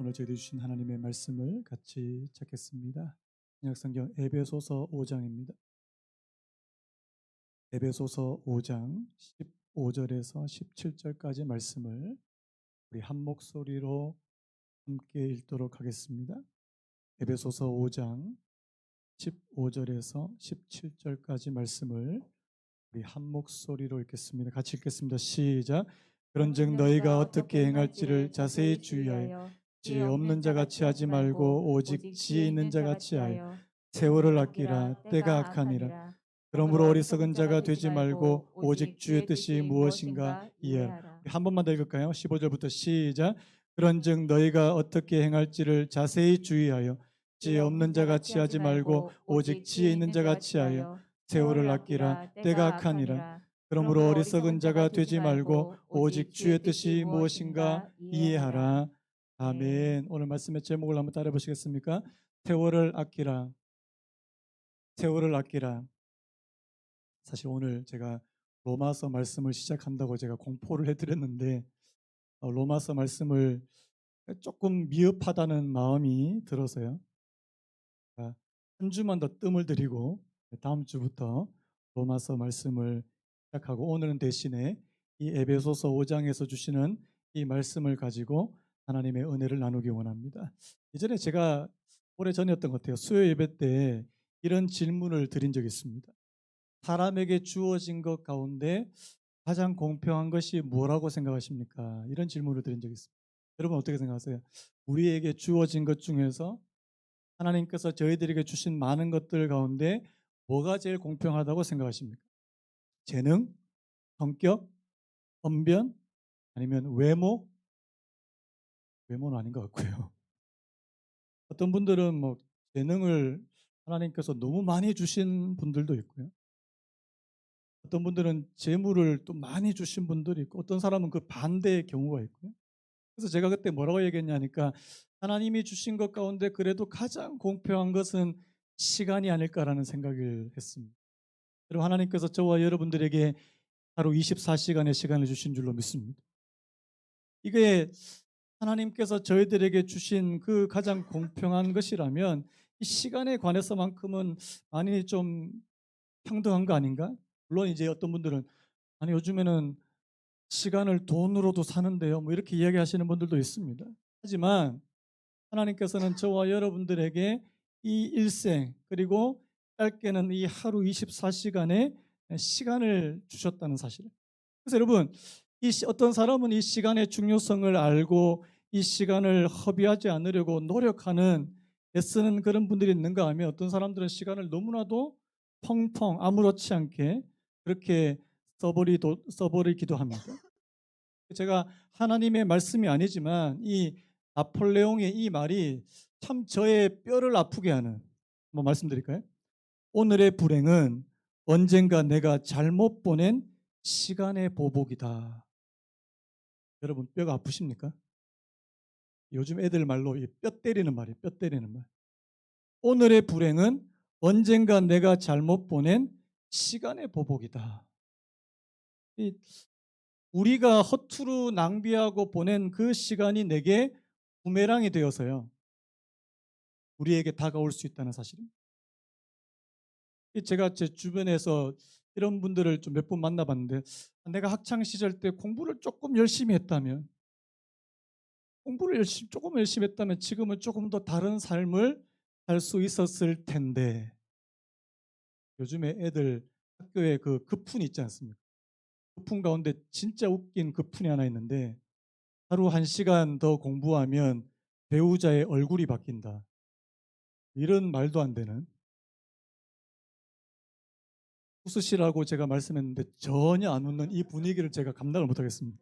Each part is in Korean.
오늘 저희들 주신 하나님의 말씀을 같이 찾겠습니다. 신약성경 에베소서 5장입니다. 에베소서 5장 15절에서 17절까지 말씀을 우리 한 목소리로 함께 읽도록 하겠습니다. 에베소서 5장 15절에서 17절까지 말씀을 우리 한 목소리로 읽겠습니다. 같이 읽겠습니다. 시작. 그런즉 너희가 어떻게 행할지를 자세히 주의하여 지혜 없는 자 같이 하지 말고 오직 지혜 있는 자 같이 하여 세월을 아끼라. 때가 악하니라. 그러므로 어리석은 자가 되지 말고 오직 주의 뜻이 무엇인가 이해하라. 한 번만 더 읽을까요? 15절부터 시작. 그런즉 너희가 어떻게 행할지를 자세히 주의하여 지혜 없는 자 같이 하지 말고 오직 지혜 있는 자 같이 하여 세월을 아끼라. 때가 악하니라. 그러므로 어리석은 자가 되지 말고 오직 주의 뜻이 무엇인가 이해하라. 아멘. 오늘 말씀의 제목을 한번 따라 보시겠습니까? 세월을 아끼라. 세월을 아끼라. 사실 오늘 제가 로마서 말씀을 시작한다고 제가 공포를 해드렸는데 로마서 말씀을 조금 미흡하다는 마음이 들어서요. 한 주만 더 뜸을 들이고 다음 주부터 로마서 말씀을 시작하고 오늘은 대신에 이 에베소서 5장에서 주시는 이 말씀을 가지고 하나님의 은혜를 나누기 원합니다. 이전에 제가 오래전이었던 것 같아요. 수요 예배 때 이런 질문을 드린 적이 있습니다. 사람에게 주어진 것 가운데 가장 공평한 것이 뭐라고 생각하십니까? 이런 질문을 드린 적이 있습니다. 여러분 어떻게 생각하세요? 우리에게 주어진 것 중에서 하나님께서 저희들에게 주신 많은 것들 가운데 뭐가 제일 공평하다고 생각하십니까? 재능, 성격, 언변, 아니면 외모? 외모는 아닌 것 같고요. 어떤 분들은 뭐 재능을 하나님께서 너무 많이 주신 분들도 있고요. 어떤 분들은 재물을 또 많이 주신 분들이 있고 어떤 사람은 그 반대의 경우가 있고요. 그래서 제가 그때 뭐라고 얘기했냐니까 하나님이 주신 것 가운데 그래도 가장 공평한 것은 시간이 아닐까라는 생각을 했습니다. 여러분 하나님께서 저와 여러분들에게 하루 24시간의 시간을 주신 줄로 믿습니다. 이게 하나님께서 저희들에게 주신 그 가장 공평한 것이라면 이 시간에 관해서만큼은 많이 좀 평등한 거 아닌가? 물론 이제 어떤 분들은 아니 요즘에는 시간을 돈으로도 사는데요 뭐 이렇게 이야기하시는 분들도 있습니다. 하지만 하나님께서는 저와 여러분들에게 이 일생 그리고 짧게는 이 하루 24시간의 시간을 주셨다는 사실. 그래서 여러분 어떤 사람은 이 시간의 중요성을 알고 이 시간을 허비하지 않으려고 노력하는 애쓰는 그런 분들이 있는가 하면 어떤 사람들은 시간을 너무나도 펑펑 아무렇지 않게 그렇게 써버리기도 합니다. 제가 하나님의 말씀이 아니지만 이 나폴레옹의 이 말이 참 저의 뼈를 아프게 하는 뭐 말씀드릴까요? 오늘의 불행은 언젠가 내가 잘못 보낸 시간의 보복이다. 여러분 뼈가 아프십니까? 요즘 애들 말로 뼈 때리는 말이에요. 뼈 때리는 말. 오늘의 불행은 언젠가 내가 잘못 보낸 시간의 보복이다. 우리가 허투루 낭비하고 보낸 그 시간이 내게 부메랑이 되어서요. 우리에게 다가올 수 있다는 사실입니다. 제가 제 주변에서 이런 분들을 좀 몇 번 만나봤는데 내가 학창 시절 때 공부를 조금 열심히 했다면 조금 열심히 했다면 지금은 조금 더 다른 삶을 살 수 있었을 텐데 요즘에 애들 학교에 그 급훈이 있지 않습니까? 급훈 가운데 진짜 웃긴 급훈이 하나 있는데 하루 1시간 더 공부하면 배우자의 얼굴이 바뀐다. 이런 말도 안 되는 웃으시라고 제가 말씀했는데 전혀 안 웃는 이 분위기를 제가 감당을 못하겠습니다.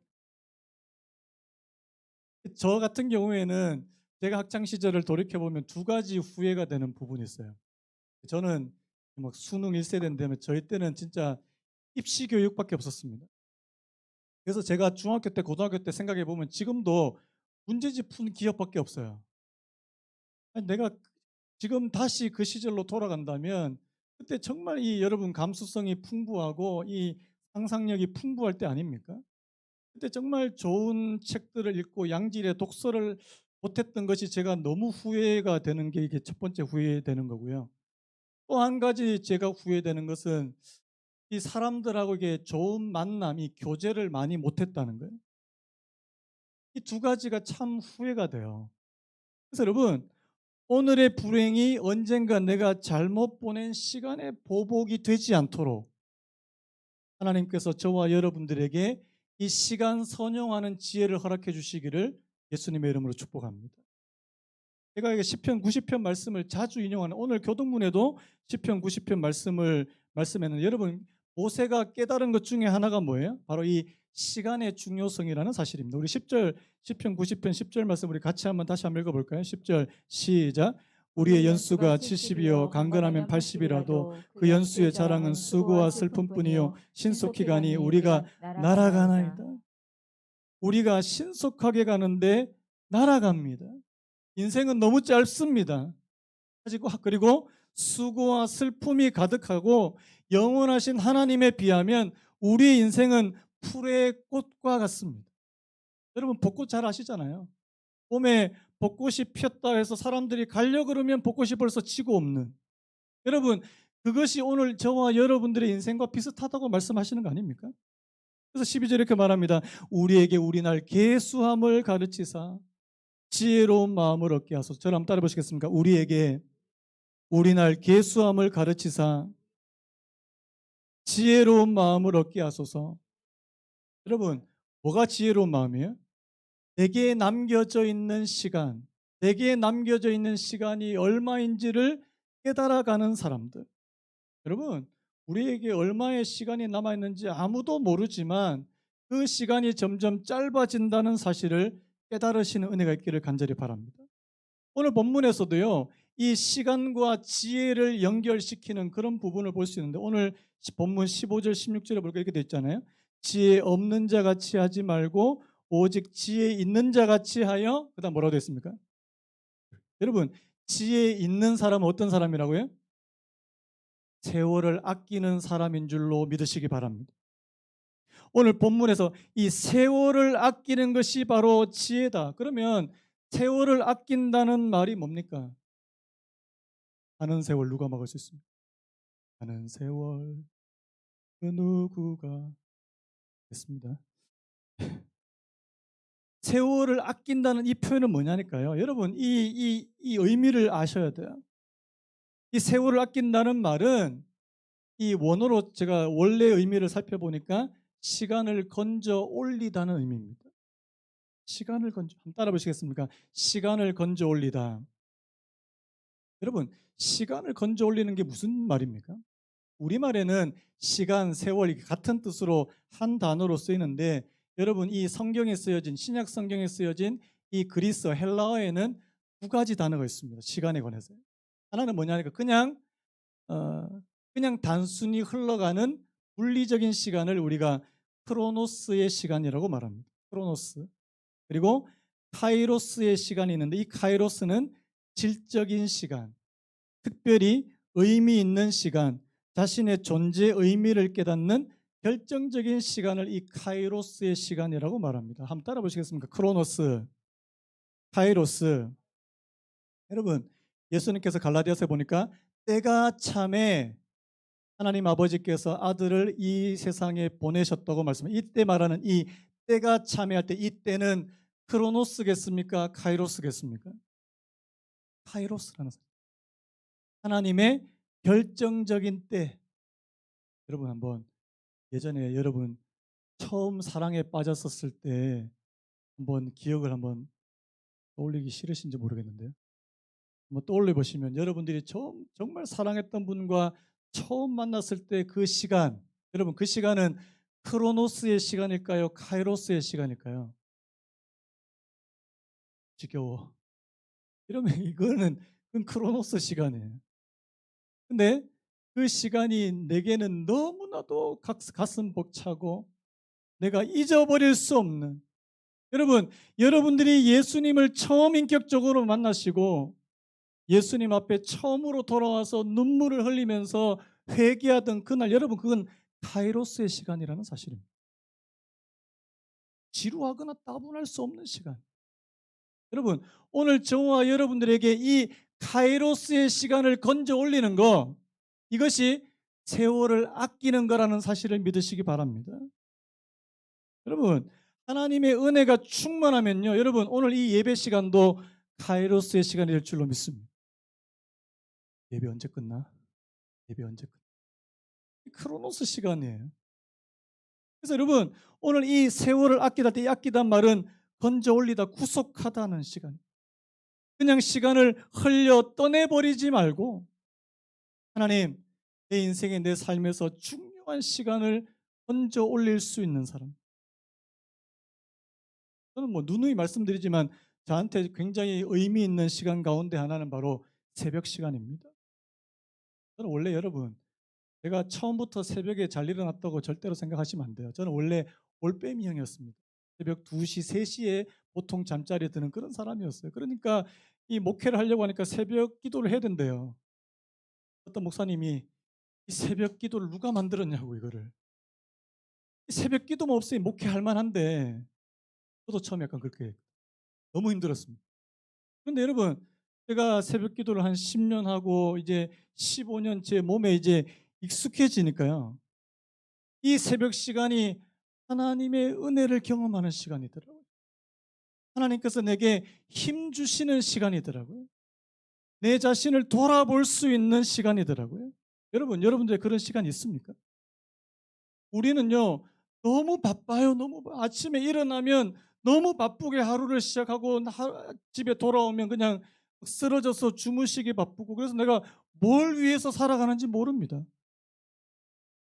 저 같은 경우에는 제가 학창 시절을 돌이켜보면 두 가지 후회가 되는 부분이 있어요. 저는 막 수능 1세대인데 저희 때는 진짜 입시 교육밖에 없었습니다. 그래서 제가 중학교 때 고등학교 때 생각해 보면 지금도 문제집 푼 기억밖에 없어요. 내가 지금 다시 그 시절로 돌아간다면 그때 정말 이 여러분 감수성이 풍부하고 이 상상력이 풍부할 때 아닙니까? 그때 정말 좋은 책들을 읽고 양질의 독서를 못했던 것이 제가 너무 후회가 되는 게 이게 첫 번째 후회되는 거고요. 또 한 가지 제가 후회되는 것은 이 사람들하고 이게 좋은 만남, 이 교제를 많이 못했다는 거예요. 이 두 가지가 참 후회가 돼요. 그래서 여러분, 오늘의 불행이 언젠가 내가 잘못 보낸 시간의 보복이 되지 않도록 하나님께서 저와 여러분들에게 이 시간 선용하는 지혜를 허락해 주시기를 예수님의 이름으로 축복합니다. 제가 이게 시편 90편 말씀을 자주 인용하는, 오늘 교동문에도 시편 90편 말씀을 말씀했는데, 여러분 모세가 깨달은 것 중에 하나가 뭐예요? 바로 이 시간의 중요성이라는 사실입니다. 우리 10절 시편 90편 10절 말씀 우리 같이 한번 다시 한번 읽어볼까요? 10절 시작. 우리의 연수가 70이요 강건하면 80이라도 그 연수의 자랑은 수고와 슬픔뿐이요 신속히 가니 우리가 날아가나이다. 우리가 신속하게 가는데 날아갑니다. 인생은 너무 짧습니다. 그리고 수고와 슬픔이 가득하고 영원하신 하나님에 비하면 우리 인생은 풀의 꽃과 같습니다. 여러분 벚꽃 잘 아시잖아요. 봄에 벚꽃이 피었다 해서 사람들이 가려고 그러면 벚꽃이 벌써 지고 없는. 여러분 그것이 오늘 저와 여러분들의 인생과 비슷하다고 말씀하시는 거 아닙니까? 그래서 12절 이렇게 말합니다. 우리에게 우리 날 계수함을 가르치사 지혜로운 마음을 얻게 하소서. 저를 한번 따라 보시겠습니까? 우리에게 우리 날 계수함을 가르치사 지혜로운 마음을 얻게 하소서. 여러분 뭐가 지혜로운 마음이에요? 내게 남겨져 있는 시간, 내게 남겨져 있는 시간이 얼마인지를 깨달아가는 사람들. 여러분 우리에게 얼마의 시간이 남아있는지 아무도 모르지만 그 시간이 점점 짧아진다는 사실을 깨달으시는 은혜가 있기를 간절히 바랍니다. 오늘 본문에서도요 이 시간과 지혜를 연결시키는 그런 부분을 볼 수 있는데, 오늘 본문 15절 16절에 보니까 이렇게 되어 있잖아요. 지혜 없는 자 같이 하지 말고 오직 지혜 있는 자 같이 하여, 그 다음 뭐라고 되어 있습니까? 여러분 지혜 있는 사람은 어떤 사람이라고요? 세월을 아끼는 사람인 줄로 믿으시기 바랍니다. 오늘 본문에서 이 세월을 아끼는 것이 바로 지혜다. 그러면 세월을 아낀다는 말이 뭡니까? 가는 세월 누가 막을 수 있습니까? 가는 세월 그 누구가 됐습니다. 세월을 아낀다는 이 표현은 뭐냐니까요. 여러분 이 의미를 아셔야 돼요. 이 세월을 아낀다는 말은 이 원어로 제가 원래 의미를 살펴보니까 시간을 건져 올리다는 의미입니다. 시간을 건져, 한번 따라 보시겠습니까? 시간을 건져 올리다. 여러분 시간을 건져 올리는 게 무슨 말입니까? 우리말에는 시간, 세월 이게 같은 뜻으로 한 단어로 쓰이는데, 여러분 이 성경에 쓰여진 신약 성경에 쓰여진 이 그리스어 헬라어에는 두 가지 단어가 있습니다. 시간에 관해서. 하나는 뭐냐니까 그냥 단순히 흘러가는 물리적인 시간을 우리가 크로노스의 시간이라고 말합니다. 크로노스. 그리고 카이로스의 시간이 있는데, 이 카이로스는 질적인 시간, 특별히 의미 있는 시간, 자신의 존재의 의미를 깨닫는 결정적인 시간을 이 카이로스의 시간이라고 말합니다. 한번 따라 보시겠습니까? 크로노스, 카이로스. 여러분 예수님께서 갈라디아서에 보니까 때가 참에 하나님 아버지께서 아들을 이 세상에 보내셨다고 말씀해요. 이때 말하는 이 때가 참에 할 때 이 때는 크로노스겠습니까? 카이로스겠습니까? 카이로스라는 하나님의 결정적인 때. 여러분 한번 예전에 여러분 처음 사랑에 빠졌었을 때 한번 기억을 한번 떠올리기 싫으신지 모르겠는데요. 한번 떠올려 보시면 여러분들이 정말 사랑했던 분과 처음 만났을 때 그 시간, 여러분 그 시간은 크로노스의 시간일까요? 카이로스의 시간일까요? 지겨워. 이러면 이거는 그건 크로노스 시간이에요. 근데 그 시간이 내게는 너무나도 가슴 벅차고 내가 잊어버릴 수 없는, 여러분 여러분들이 예수님을 처음 인격적으로 만나시고 예수님 앞에 처음으로 돌아와서 눈물을 흘리면서 회개하던 그날, 여러분 그건 카이로스의 시간이라는 사실입니다. 지루하거나 따분할 수 없는 시간. 여러분, 오늘 저와 여러분들에게 이 카이로스의 시간을 건져 올리는 거, 이것이 세월을 아끼는 거라는 사실을 믿으시기 바랍니다. 여러분, 하나님의 은혜가 충만하면요, 여러분, 오늘 이 예배 시간도 카이로스의 시간이 될 줄로 믿습니다. 예배 언제 끝나? 예배 언제 끝나? 크로노스 시간이에요. 그래서 여러분, 오늘 이 세월을 아끼다 때 이 아끼단 말은 건져 올리다, 구속하다는 시간. 그냥 시간을 흘려 떠내버리지 말고, 하나님, 내 인생에, 내 삶에서 중요한 시간을 건져 올릴 수 있는 사람. 저는 뭐 누누이 말씀드리지만 저한테 굉장히 의미 있는 시간 가운데 하나는 바로 새벽 시간입니다. 저는 원래 여러분, 제가 처음부터 새벽에 잘 일어났다고 절대로 생각하시면 안 돼요. 저는 원래 올빼미형이었습니다. 새벽 2시, 3시에 보통 잠자리에 드는 그런 사람이었어요. 그러니까 이 목회를 하려고 하니까 새벽 기도를 해야 된대요. 어떤 목사님이 이 새벽 기도를 누가 만들었냐고, 이거를. 새벽 기도만 없으면 목회할 만한데, 저도 처음에 약간 그렇게 너무 힘들었습니다. 그런데 여러분, 제가 새벽 기도를 한 10년 하고 이제 15년 제 몸에 이제 익숙해지니까요, 이 새벽 시간이 하나님의 은혜를 경험하는 시간이더라고요. 하나님께서 내게 힘 주시는 시간이더라고요. 내 자신을 돌아볼 수 있는 시간이더라고요. 여러분, 여러분들 그런 시간 있습니까? 우리는요, 너무 바빠요. 아침에 일어나면 너무 바쁘게 하루를 시작하고 집에 돌아오면 그냥 쓰러져서 주무시기 바쁘고, 그래서 내가 뭘 위해서 살아가는지 모릅니다.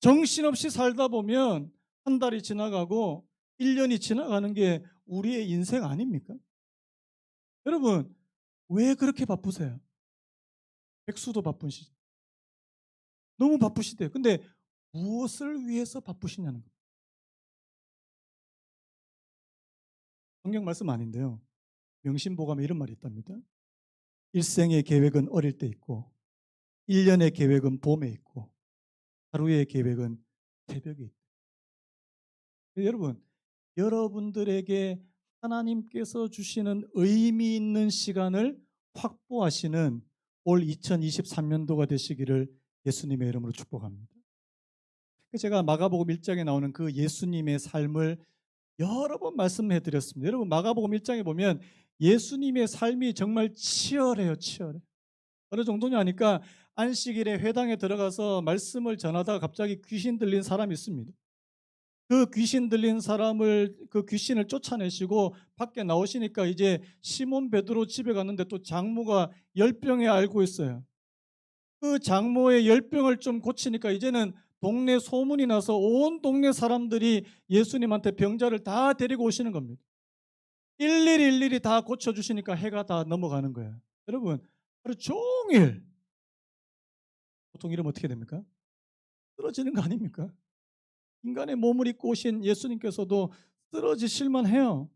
정신없이 살다 보면 한 달이 지나가고 1년이 지나가는 게 우리의 인생 아닙니까? 여러분, 왜 그렇게 바쁘세요? 백수도 바쁘시죠. 너무 바쁘시대요. 근데 무엇을 위해서 바쁘시냐는 거예요. 성경 말씀 아닌데요, 명심보감에 이런 말이 있답니다. 일생의 계획은 어릴 때 있고, 1년의 계획은 봄에 있고, 하루의 계획은 새벽에 있다. 여러분, 여러분들에게 하나님께서 주시는 의미 있는 시간을 확보하시는 올 2023년도가 되시기를 예수님의 이름으로 축복합니다. 제가 마가복음 1장에 나오는 그 예수님의 삶을 여러 번 말씀해 드렸습니다. 여러분, 마가복음 1장에 보면 예수님의 삶이 정말 치열해요, 치열해. 어느 정도냐 하니까 안식일에 회당에 들어가서 말씀을 전하다가 갑자기 귀신 들린 사람이 있습니다. 그 귀신 들린 사람을, 그 귀신을 쫓아내시고 밖에 나오시니까 이제 시몬 베드로 집에 갔는데 또 장모가 열병에 앓고 있어요. 그 장모의 열병을 좀 고치니까 이제는 동네 소문이 나서 온 동네 사람들이 예수님한테 병자를 다 데리고 오시는 겁니다. 일일이 다 고쳐주시니까 해가 다 넘어가는 거예요. 여러분, 하루 종일, 보통 이러면 어떻게 됩니까? 쓰러지는 거 아닙니까? 인간의 몸을 입고 오신 예수님께서도 쓰러지실만 해요.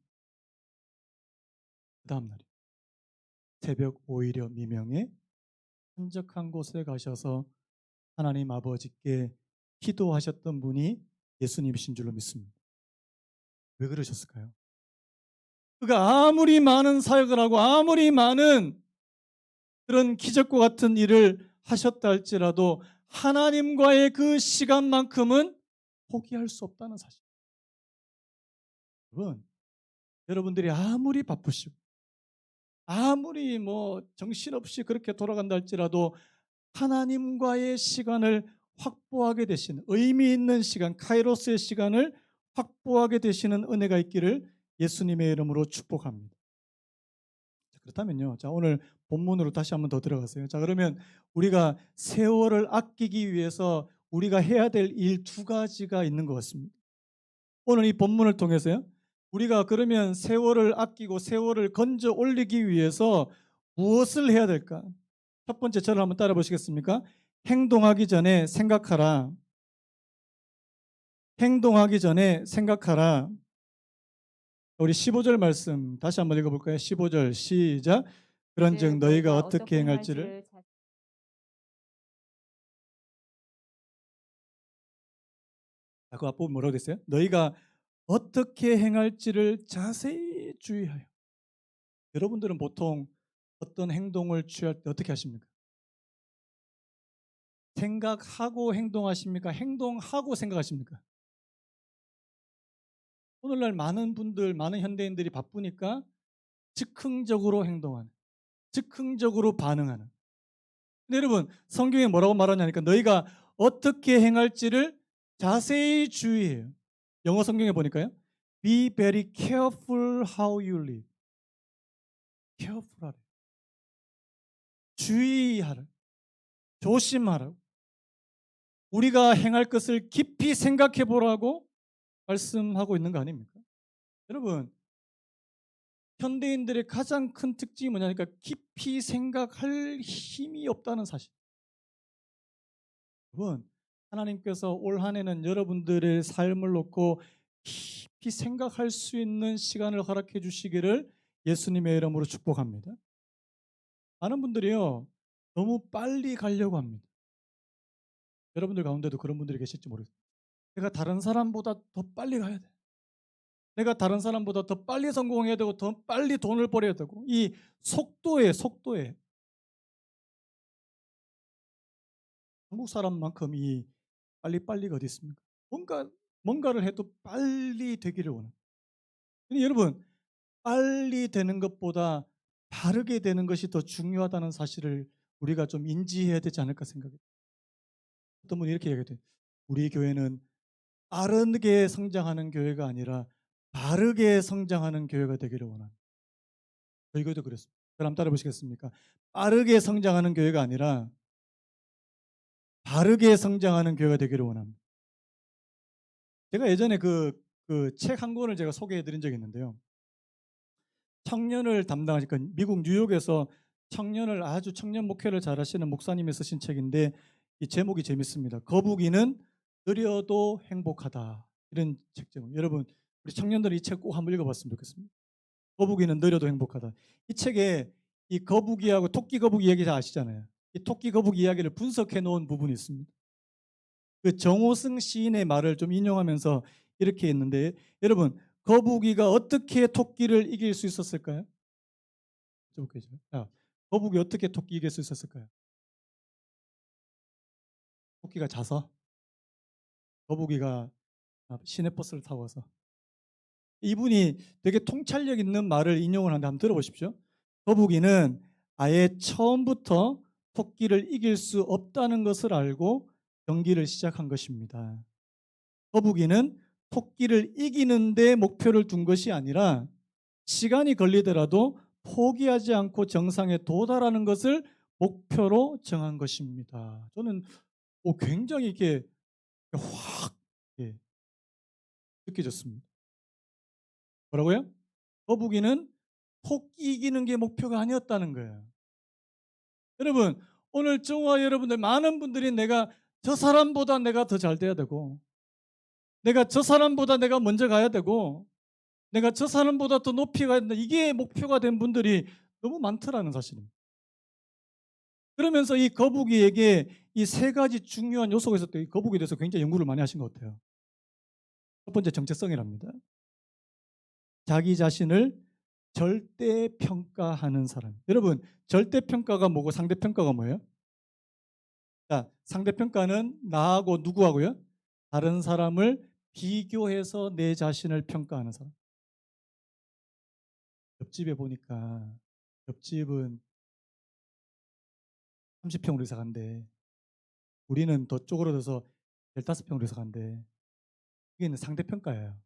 그 다음 날이 새벽 오히려 미명에 한적한 곳에 가셔서 하나님 아버지께 기도하셨던 분이 예수님이신 줄로 믿습니다. 왜 그러셨을까요? 그가 아무리 많은 사역을 하고 아무리 많은 그런 기적과 같은 일을 하셨다 할지라도 하나님과의 그 시간만큼은 포기할 수 없다는 사실. 여러분, 여러분들이 아무리 바쁘시고 아무리 뭐 정신없이 그렇게 돌아간다 할지라도 하나님과의 시간을 확보하게 되시는, 의미 있는 시간, 카이로스의 시간을 확보하게 되시는 은혜가 있기를 예수님의 이름으로 축복합니다. 그렇다면요, 자, 오늘 본문으로 다시 한번 더 들어가세요. 자, 그러면 우리가 세월을 아끼기 위해서 우리가 해야 될 일 2가지가 있는 것 같습니다. 오늘 이 본문을 통해서요, 우리가 그러면 세월을 아끼고 세월을 건져 올리기 위해서 무엇을 해야 될까? 첫 번째, 저를 한번 따라 보시겠습니까? 행동하기 전에 생각하라. 행동하기 전에 생각하라. 우리 15절 말씀 다시 한번 읽어볼까요? 15절 시작. 그런즉 너희가 어떻게 행할지를. 그 앞부분 뭐라고 됐어요? 너희가 어떻게 행할지를 자세히 주의하여. 여러분들은 보통 어떤 행동을 취할 때 어떻게 하십니까? 생각하고 행동하십니까? 행동하고 생각하십니까? 오늘날 많은 분들, 많은 현대인들이 바쁘니까 즉흥적으로 행동하는, 즉흥적으로 반응하는. 근데 여러분, 성경에 뭐라고 말하냐니까 너희가 어떻게 행할지를 자세히 주의해요. 영어 성경에 보니까요. Be very careful how you live. careful하래. 주의하라. 조심하라. 우리가 행할 것을 깊이 생각해 보라고 말씀하고 있는 거 아닙니까? 여러분, 현대인들의 가장 큰 특징이 뭐냐니까 깊이 생각할 힘이 없다는 사실. 여러분, 하나님께서 올 한 해는 여러분들의 삶을 놓고 깊이 생각할 수 있는 시간을 허락해 주시기를 예수님의 이름으로 축복합니다. 많은 분들이요, 너무 빨리 가려고 합니다. 여러분들 가운데도 그런 분들이 계실지 모르겠어요. 내가 다른 사람보다 더 빨리 가야 돼. 내가 다른 사람보다 더 빨리 성공해야 되고 더 빨리 돈을 벌어야 되고 이 속도에 한국 사람만큼 이 빨리빨리가 어디 있습니까? 뭔가를 해도 빨리 되기를 원해요. 근데 여러분, 빨리 되는 것보다 바르게 되는 것이 더 중요하다는 사실을 우리가 좀 인지해야 되지 않을까 생각해요. 어떤 분이 이렇게 얘기해요. 우리 교회는 빠르게 성장하는 교회가 아니라 바르게 성장하는 교회가 되기를 원합니다. 저희 교회도 그랬습니다. 저를 한번 따라 보시겠습니까? 빠르게 성장하는 교회가 아니라 바르게 성장하는 교회가 되기를 원합니다. 제가 예전에 그 책 한 권을 제가 소개해 드린 적이 있는데요. 청년을 담당하니까 미국 뉴욕에서 아주 청년 목회를 잘하시는 목사님이 쓰신 책인데 이 제목이 재밌습니다. 거북이는 느려도 행복하다. 이런 책 제목. 여러분, 우리 청년들이 이 책 꼭 한번 읽어봤으면 좋겠습니다. 거북이는 느려도 행복하다. 이 책에 이 거북이하고 토끼 거북이 이야기 다 아시잖아요. 이 토끼 거북이 이야기를 분석해 놓은 부분이 있습니다. 그 정호승 시인의 말을 좀 인용하면서 이렇게 했는데 여러분, 거북이가 어떻게 토끼를 이길 수 있었을까요? 자, 거북이 어떻게 토끼 이길 수 있었을까요? 토끼가 자서, 거북이가 시내버스를 타고 와서. 이분이 되게 통찰력 있는 말을 인용을 하는데 한번 들어보십시오. 거북이는 아예 처음부터 토끼를 이길 수 없다는 것을 알고 경기를 시작한 것입니다. 거북이는 토끼를 이기는 데 목표를 둔 것이 아니라 시간이 걸리더라도 포기하지 않고 정상에 도달하는 것을 목표로 정한 것입니다. 저는 굉장히 이렇게 확 예, 느껴졌습니다. 뭐라고요? 거북이는 토끼 이기는 게 목표가 아니었다는 거예요. 여러분, 오늘 저와 여러분들 많은 분들이 내가 저 사람보다 내가 더 잘 돼야 되고 내가 저 사람보다 내가 먼저 가야 되고 내가 저 사람보다 더 높이 가야 된다. 이게 목표가 된 분들이 너무 많더라는 사실입니다. 그러면서 이 거북이에게 이 세 가지 중요한 요소가 있었대요. 이 거북이에 대해서 굉장히 연구를 많이 하신 것 같아요. 첫 번째 정체성이랍니다. 자기 자신을 절대평가하는 사람. 여러분, 절대평가가 뭐고 상대평가가 뭐예요? 자, 상대평가는 나하고 누구하고요? 다른 사람을 비교해서 내 자신을 평가하는 사람. 옆집에 보니까 옆집은 30평으로 이사 간대. 우리는 더 쪼그러들어서 15평으로 이사 간대. 이게 상대평가예요.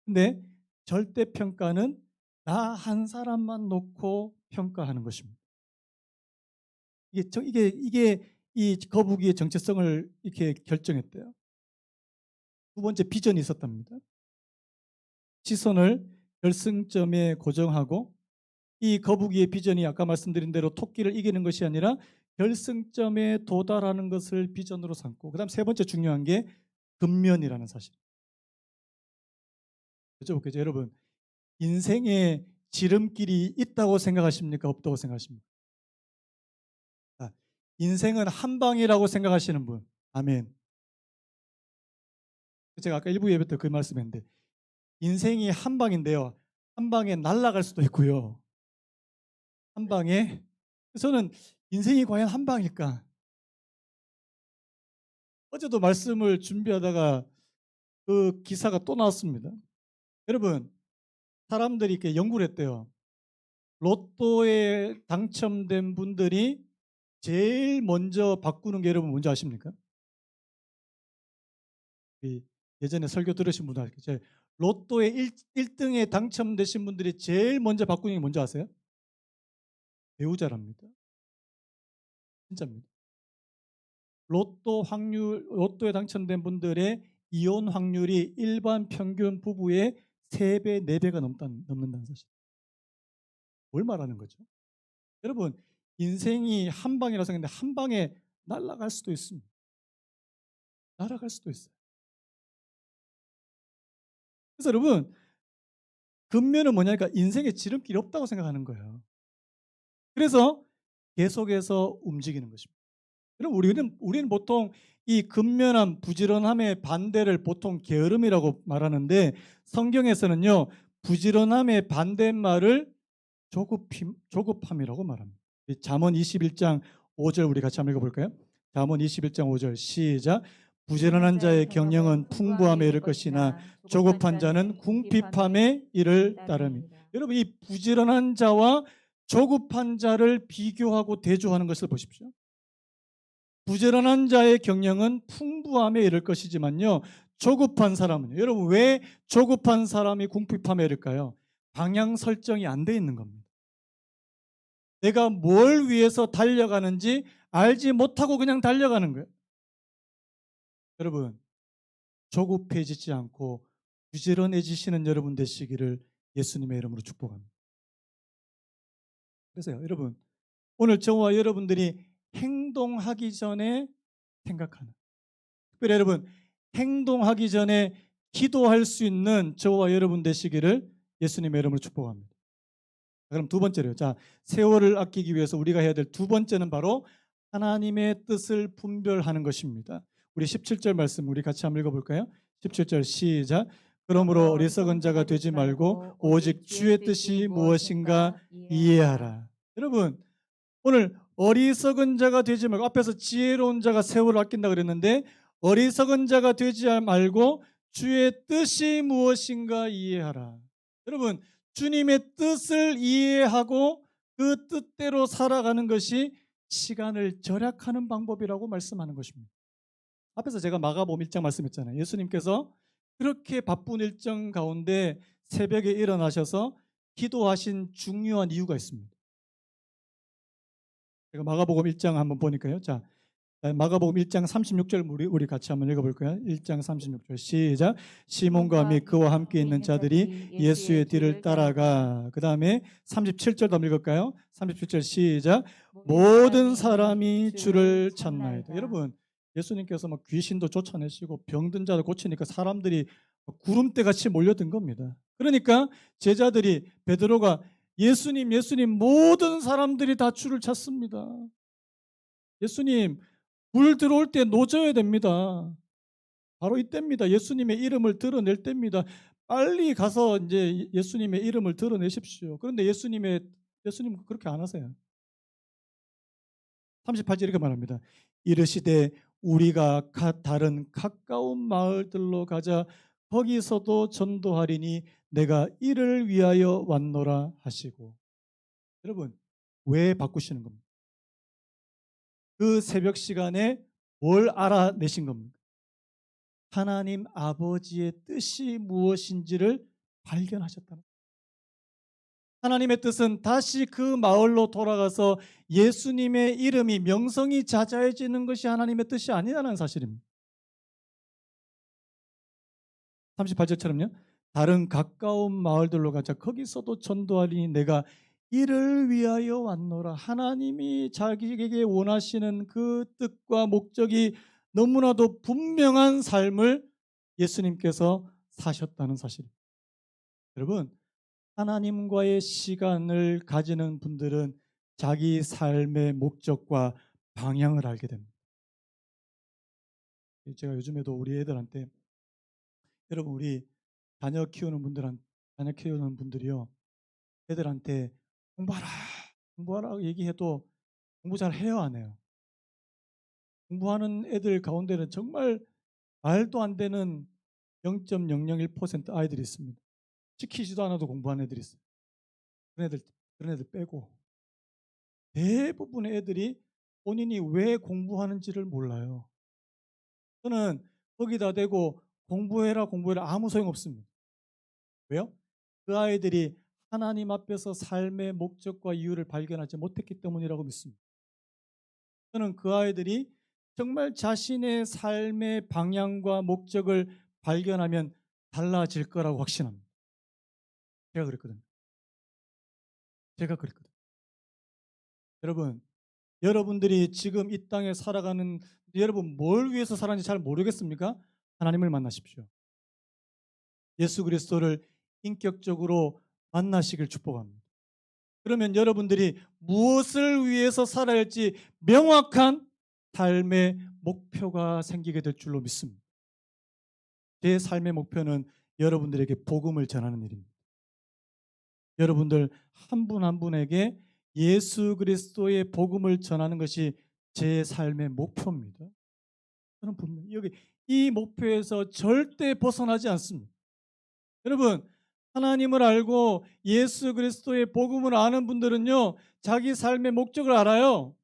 근데 절대평가는 나 한 사람만 놓고 평가하는 것입니다. 이게 이 거북이의 정체성을 이렇게 결정했대요. 두 번째 비전이 있었답니다. 시선을 결승점에 고정하고 이 거북이의 비전이 아까 말씀드린 대로 토끼를 이기는 것이 아니라 결승점에 도달하는 것을 비전으로 삼고 그다음 세 번째 중요한 게 근면이라는 사실. 여쭤볼게요. 여러분, 인생에 지름길이 있다고 생각하십니까? 없다고 생각하십니까? 인생은 한 방이라고 생각하시는 분. 아멘. 제가 아까 1부 예배 때 그 말씀했는데 인생이 한 방인데요. 한 방에 날아갈 수도 있고요. 한 방에 저는 인생이 과연 한 방일까? 어제도 말씀을 준비하다가 그 기사가 또 나왔습니다. 여러분, 사람들이 이렇게 연구를 했대요. 로또에 당첨된 분들이 제일 먼저 바꾸는 게 여러분 뭔지 아십니까? 예전에 설교 들으신 분들 알겠죠? 로또에 1등에 당첨되신 분들이 제일 먼저 바꾸는 게 뭔지 아세요? 배우자랍니다. 진짜입니다. 로또에 당첨된 분들의 이혼 확률이 일반 평균 부부의 3배, 4배가 넘는다는 사실. 뭘 말하는 거죠? 여러분, 인생이 한 방이라고 생각했는데 한 방에 날아갈 수도 있습니다. 날아갈 수도 있어요. 그래서 여러분, 근면은 뭐냐니까 인생에 지름길이 없다고 생각하는 거예요. 그래서 계속해서 움직이는 것입니다. 여러분, 우리는 보통 이 근면함, 부지런함의 반대를 보통 게으름이라고 말하는데 성경에서는요, 부지런함의 반대말을 조급함이라고 말합니다. 잠언 21장 5절 우리 같이 한번 읽어볼까요? 잠언 21장 5절 시작. 부지런한 자의 경영은 풍부함에 이를 것이나 조급한 자는 궁핍함에 이를 따름이. 여러분, 이 부지런한 자와 조급한 자를 비교하고 대조하는 것을 보십시오. 부지런한 자의 경영은 풍부함에 이를 것이지만요, 조급한 사람은요. 여러분, 왜 조급한 사람이 궁핍함에 이를까요? 방향 설정이 안 돼 있는 겁니다. 내가 뭘 위해서 달려가는지 알지 못하고 그냥 달려가는 거예요. 여러분, 조급해지지 않고 부지런해지시는 여러분 되시기를 예수님의 이름으로 축복합니다. 그래서요, 여러분, 오늘 저와 여러분들이 행동하기 전에 생각하는, 특별히 여러분, 행동하기 전에 기도할 수 있는 저와 여러분 되시기를 예수님의 이름으로 축복합니다. 그럼 두 번째로요. 자, 세월을 아끼기 위해서 우리가 해야 될 두 번째는 바로 하나님의 뜻을 분별하는 것입니다. 우리 17절 말씀 우리 같이 한번 읽어볼까요? 17절 시작. 그러므로 어리석은 자가 되지 말고 오직 주의 뜻이 무엇인가 이해하라. 여러분, 오늘 어리석은 자가 되지 말고, 앞에서 지혜로운 자가 세월을 아낀다 그랬는데 어리석은 자가 되지 말고 주의 뜻이 무엇인가 이해하라. 여러분, 주님의 뜻을 이해하고 그 뜻대로 살아가는 것이 시간을 절약하는 방법이라고 말씀하는 것입니다. 앞에서 제가 마가복음 1장 말씀했잖아요. 예수님께서 그렇게 바쁜 일정 가운데 새벽에 일어나셔서 기도하신 중요한 이유가 있습니다. 제가 마가복음 1장 한번 보니까요. 자, 마가복음 1장 36절 우리 같이 한번 읽어볼까요? 1장 36절 시작. 시몬과 및 그와 함께 있는 자들이 예수의 뒤를 따라가. 그 다음에 37절도 한번 읽을까요? 37절 시작. 모든 사람이 주를 찾나이다. 여러분, 예수님께서 막 귀신도 쫓아내시고 병든 자도 고치니까 사람들이 구름대 같이 몰려든 겁니다. 그러니까 제자들이, 베드로가 예수님, 예수님, 모든 사람들이 다 주를 찾습니다. 예수님, 물 들어올 때 놓져야 됩니다. 바로 이때입니다. 예수님의 이름을 드러낼 때입니다. 빨리 가서 이제 예수님의 이름을 드러내십시오. 그런데 예수님 그렇게 안 하세요. 38절 이렇게 말합니다. 이르시되 우리가 다른 가까운 마을들로 가자. 거기서도 전도하리니 내가 이를 위하여 왔노라 하시고. 여러분, 왜 바꾸시는 겁니까? 그 새벽 시간에 뭘 알아내신 겁니까? 하나님 아버지의 뜻이 무엇인지를 발견하셨다는 거예요. 하나님의 뜻은 다시 그 마을로 돌아가서 예수님의 이름이 명성이 자자해지는 것이 하나님의 뜻이 아니라는 사실입니다. 38절처럼요. 다른 가까운 마을들로 가자. 거기서도 전도하리니 내가 이를 위하여 왔노라. 하나님이 자기에게 원하시는 그 뜻과 목적이 너무나도 분명한 삶을 예수님께서 사셨다는 사실입니다. 여러분, 하나님과의 시간을 가지는 분들은 자기 삶의 목적과 방향을 알게 됩니다. 제가 요즘에도 우리 애들한테, 여러분, 우리 자녀 키우는 분들한테 자녀 키우는 분들이요, 애들한테 공부하라, 공부하라 얘기해도 공부 잘 해요, 안 해요? 공부하는 애들 가운데는 정말 말도 안 되는 0.001% 아이들이 있습니다. 시키지도 않아도 공부하는 애들이 있어요. 그런 애들 빼고 대부분의 애들이 본인이 왜 공부하는지를 몰라요. 저는 거기다 대고 공부해라 공부해라 아무 소용없습니다. 왜요? 그 아이들이 하나님 앞에서 삶의 목적과 이유를 발견하지 못했기 때문이라고 믿습니다. 저는 그 아이들이 정말 자신의 삶의 방향과 목적을 발견하면 달라질 거라고 확신합니다. 제가 그랬거든요. 제가 그랬거든요. 여러분, 여러분들이 지금 이 땅에 살아가는, 여러분 뭘 위해서 살았는지 잘 모르겠습니까? 하나님을 만나십시오. 예수 그리스도를 인격적으로 만나시길 축복합니다. 그러면 여러분들이 무엇을 위해서 살아야 할지 명확한 삶의 목표가 생기게 될 줄로 믿습니다. 제 삶의 목표는 여러분들에게 복음을 전하는 일입니다. 여러분들 한 분 한 분에게 예수 그리스도의 복음을 전하는 것이 제 삶의 목표입니다. 저는 분명히 여기 이 목표에서 절대 벗어나지 않습니다. 여러분, 하나님을 알고 예수 그리스도의 복음을 아는 분들은요, 자기 삶의 목적을 알아요.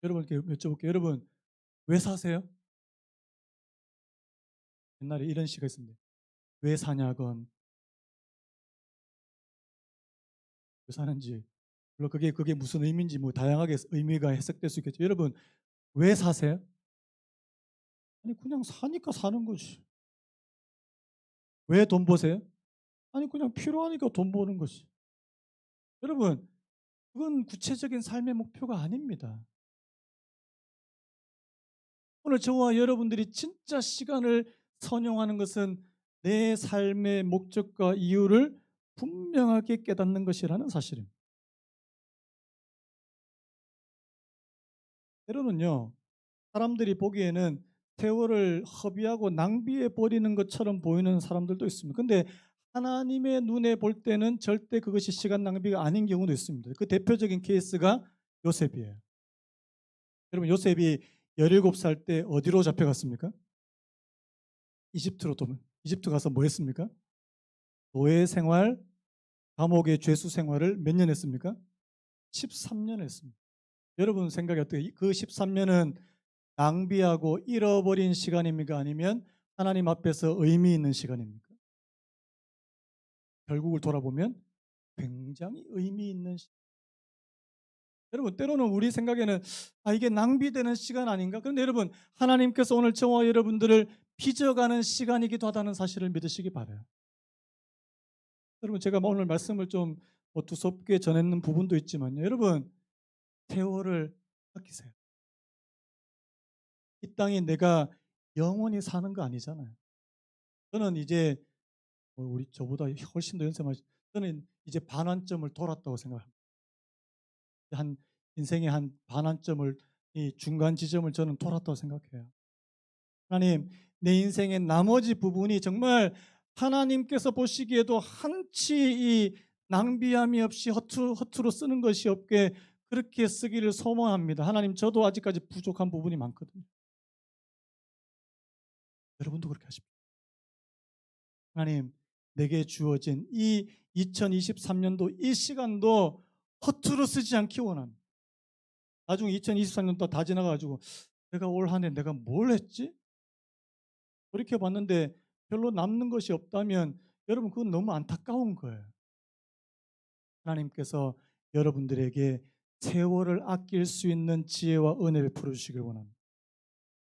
여러분께 여쭤볼게요. 여러분, 왜 사세요? 옛날에 이런 시가 있습니다. 왜 사냐건, 왜 사는지. 물론 그게 무슨 의미인지 뭐 다양하게 의미가 해석될 수 있겠죠. 여러분, 왜 사세요? 아니, 그냥 사니까 사는 거지. 왜 돈 버세요? 아니, 그냥 필요하니까 돈 버는 거지. 여러분, 그건 구체적인 삶의 목표가 아닙니다. 오늘 저와 여러분들이 진짜 시간을 선용하는 것은 내 삶의 목적과 이유를 분명하게 깨닫는 것이라는 사실입니다. 때로는요, 사람들이 보기에는 세월을 허비하고 낭비해 버리는 것처럼 보이는 사람들도 있습니다. 근데 하나님의 눈에 볼 때는 절대 그것이 시간 낭비가 아닌 경우도 있습니다. 그 대표적인 케이스가 요셉이에요. 여러분, 요셉이 17살 때 어디로 잡혀갔습니까? 이집트 가서 뭐 했습니까? 노예 생활, 감옥의 죄수 생활을 몇 년 했습니까? 13년 했습니다. 여러분 생각이 어때요? 그 13년은 낭비하고 잃어버린 시간입니까? 아니면 하나님 앞에서 의미 있는 시간입니까? 결국을 돌아보면 굉장히 의미 있는 시간. 여러분, 때로는 우리 생각에는 이게 낭비되는 시간 아닌가? 그런데 여러분, 하나님께서 오늘 저와 여러분들을 빚어가는 시간이기도 하다는 사실을 믿으시기 바라요. 여러분, 제가 오늘 말씀을 좀 두섭게 전했는 부분도 있지만요. 여러분, 세월을 아끼세요. 이 땅에 내가 영원히 사는 거 아니잖아요. 저는 이제 우리 저보다 훨씬 더 연세많으신, 저는 이제 반환점을 돌았다고 생각합니다. 한 인생의 한 반환점을, 이 중간 지점을 저는 돌았다고 생각해요. 하나님, 내 인생의 나머지 부분이 정말 하나님께서 보시기에도 한치 이 낭비함이 없이 허투루 쓰는 것이 없게 그렇게 쓰기를 소망합니다. 하나님, 저도 아직까지 부족한 부분이 많거든요. 여러분도 그렇게 하십시오. 하나님, 내게 주어진 이 2023년도 이 시간도 허투루 쓰지 않기 원합니다. 나중에 2023년도 다 지나가가지고 내가 올 한 해 내가 뭘 했지? 그렇게 봤는데 별로 남는 것이 없다면 여러분, 그건 너무 안타까운 거예요. 하나님께서 여러분들에게 세월을 아낄 수 있는 지혜와 은혜를 풀어주시길 원합니다.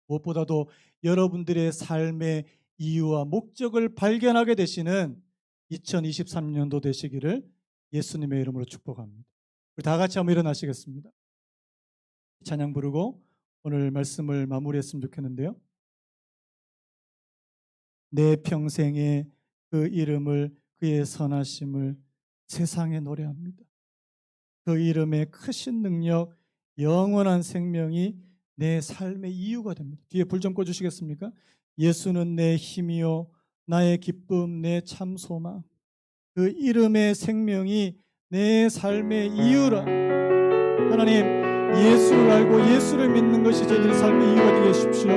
무엇보다도 여러분들의 삶의 이유와 목적을 발견하게 되시는 2023년도 되시기를 예수님의 이름으로 축복합니다. 우리 다 같이 한번 일어나시겠습니다. 찬양 부르고 오늘 말씀을 마무리했으면 좋겠는데요. 내 평생에 그 이름을, 그의 선하심을 세상에 노래합니다. 그 이름의 크신 능력, 영원한 생명이 내 삶의 이유가 됩니다. 뒤에 불 좀 꺼주시겠습니까? 예수는 내 힘이요 나의 기쁨, 내 참 소망, 그 이름의 생명이 내 삶의 이유라. 하나님, 예수를 알고 예수를 믿는 것이 저희들의 삶의 이유가 되게 해주십시오.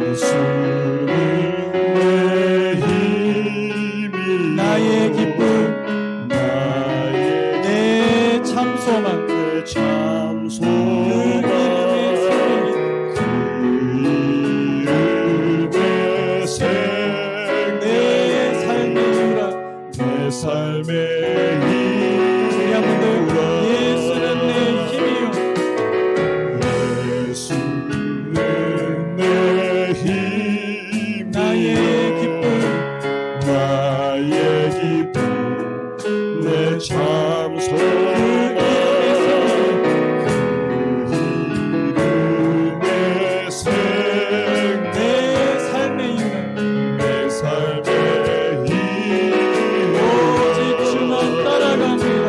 예수는 내 힘이 나의 기쁨, 내 참 소망, 내 참 그 소망, 이름의 생명이 이름의 생명, 내 삶의 이유라. 내 삶의 우리 한번더 예수는 내 힘이요. 예수는 내 힘, 나의 기쁨, 나의 기쁨, 내 참 소망, 이름의 생명, 내 삶의 이유라. 내 삶의 오직 주만 따라갑니다.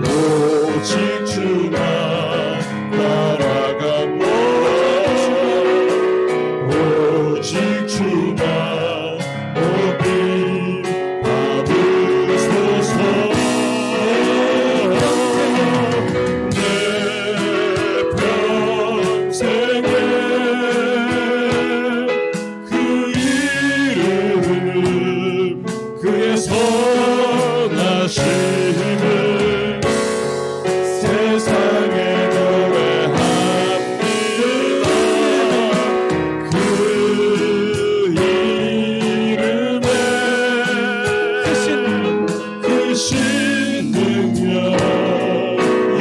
오직 주만 따라갑니다. 오직 주만 오길 받으소서. 내 평생에 그 이름, 그의 선하심을 세상에 노래합니다. 그 이름에 크신 능력,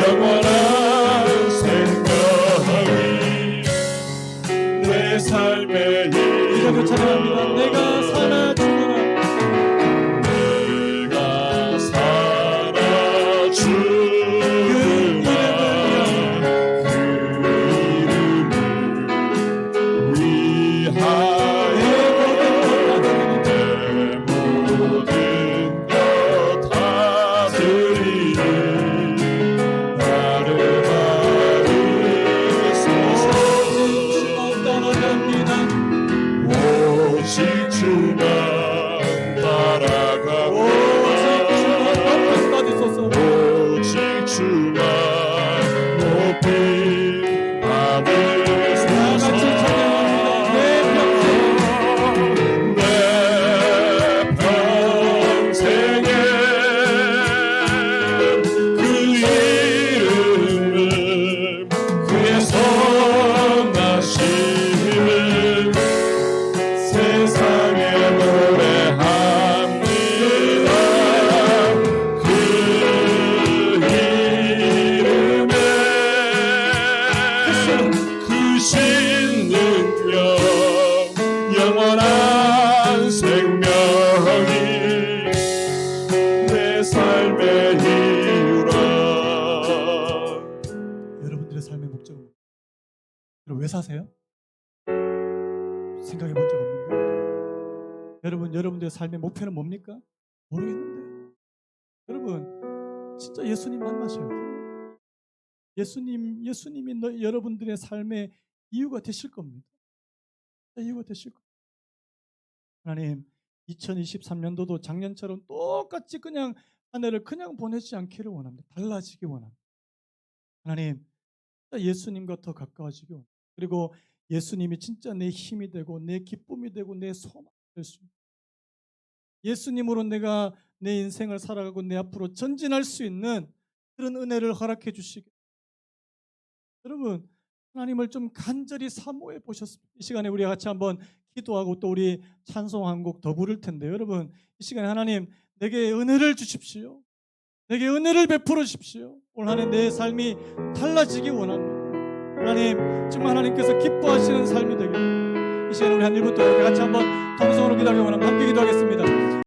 영원한 생명이 내 삶의 이제도 찬양합니다. 내가 사나 죽으나 내가 살아 죽으나 그 이름을 위하여 내 모든 것 다 드리니 나를 받으소서. 주만 따라갑니다. 오직 주만 따라가고 오직 주만 높이 받으소서. 오직 주만 높이 다 같이 찬양합니다. 내 내 평생에 그 이름을, 그의 선하심을 세상에 노래합니다. 그 이름에 크신 능력, 영원한 생명이 내 삶의 이유라. 여러분들의 삶의 목적은 여러분 왜 사세요? 생각해 본 적 없는데 여러분들의 삶의 목표는 뭡니까? 모르겠는데 여러분 진짜 예수님 만나셔야 돼요. 예수님이 여러분들의 삶의 이유가 되실 겁니다. 이유가 되실 겁니다. 하나님 2023년도도 작년처럼 똑같이 그냥 한 해를 그냥 보내지 않기를 원합니다. 달라지기 원합니다. 하나님 예수님과 더 가까워지기 원합니다. 그리고 예수님이 진짜 내 힘이 되고 내 기쁨이 되고 내 소망이 될 수 있는 예수님으로 내가 내 인생을 살아가고 내 앞으로 전진할 수 있는 그런 은혜를 허락해 주시기. 여러분 하나님을 좀 간절히 사모해 보셨습니다. 이 시간에 우리 같이 한번 기도하고 또 우리 찬송 한 곡 더 부를 텐데 여러분 이 시간에 하나님 내게 은혜를 주십시오. 내게 은혜를 베풀어 주십시오. 올 한 해 내 삶이 달라지기 원합니다. 하나님 정말 하나님께서 기뻐하시는 삶이 되게 이 시간에 우리 한 1분 동안 같이 한번 통성으로 기도하기 원합니다. 함께 기도하겠습니다.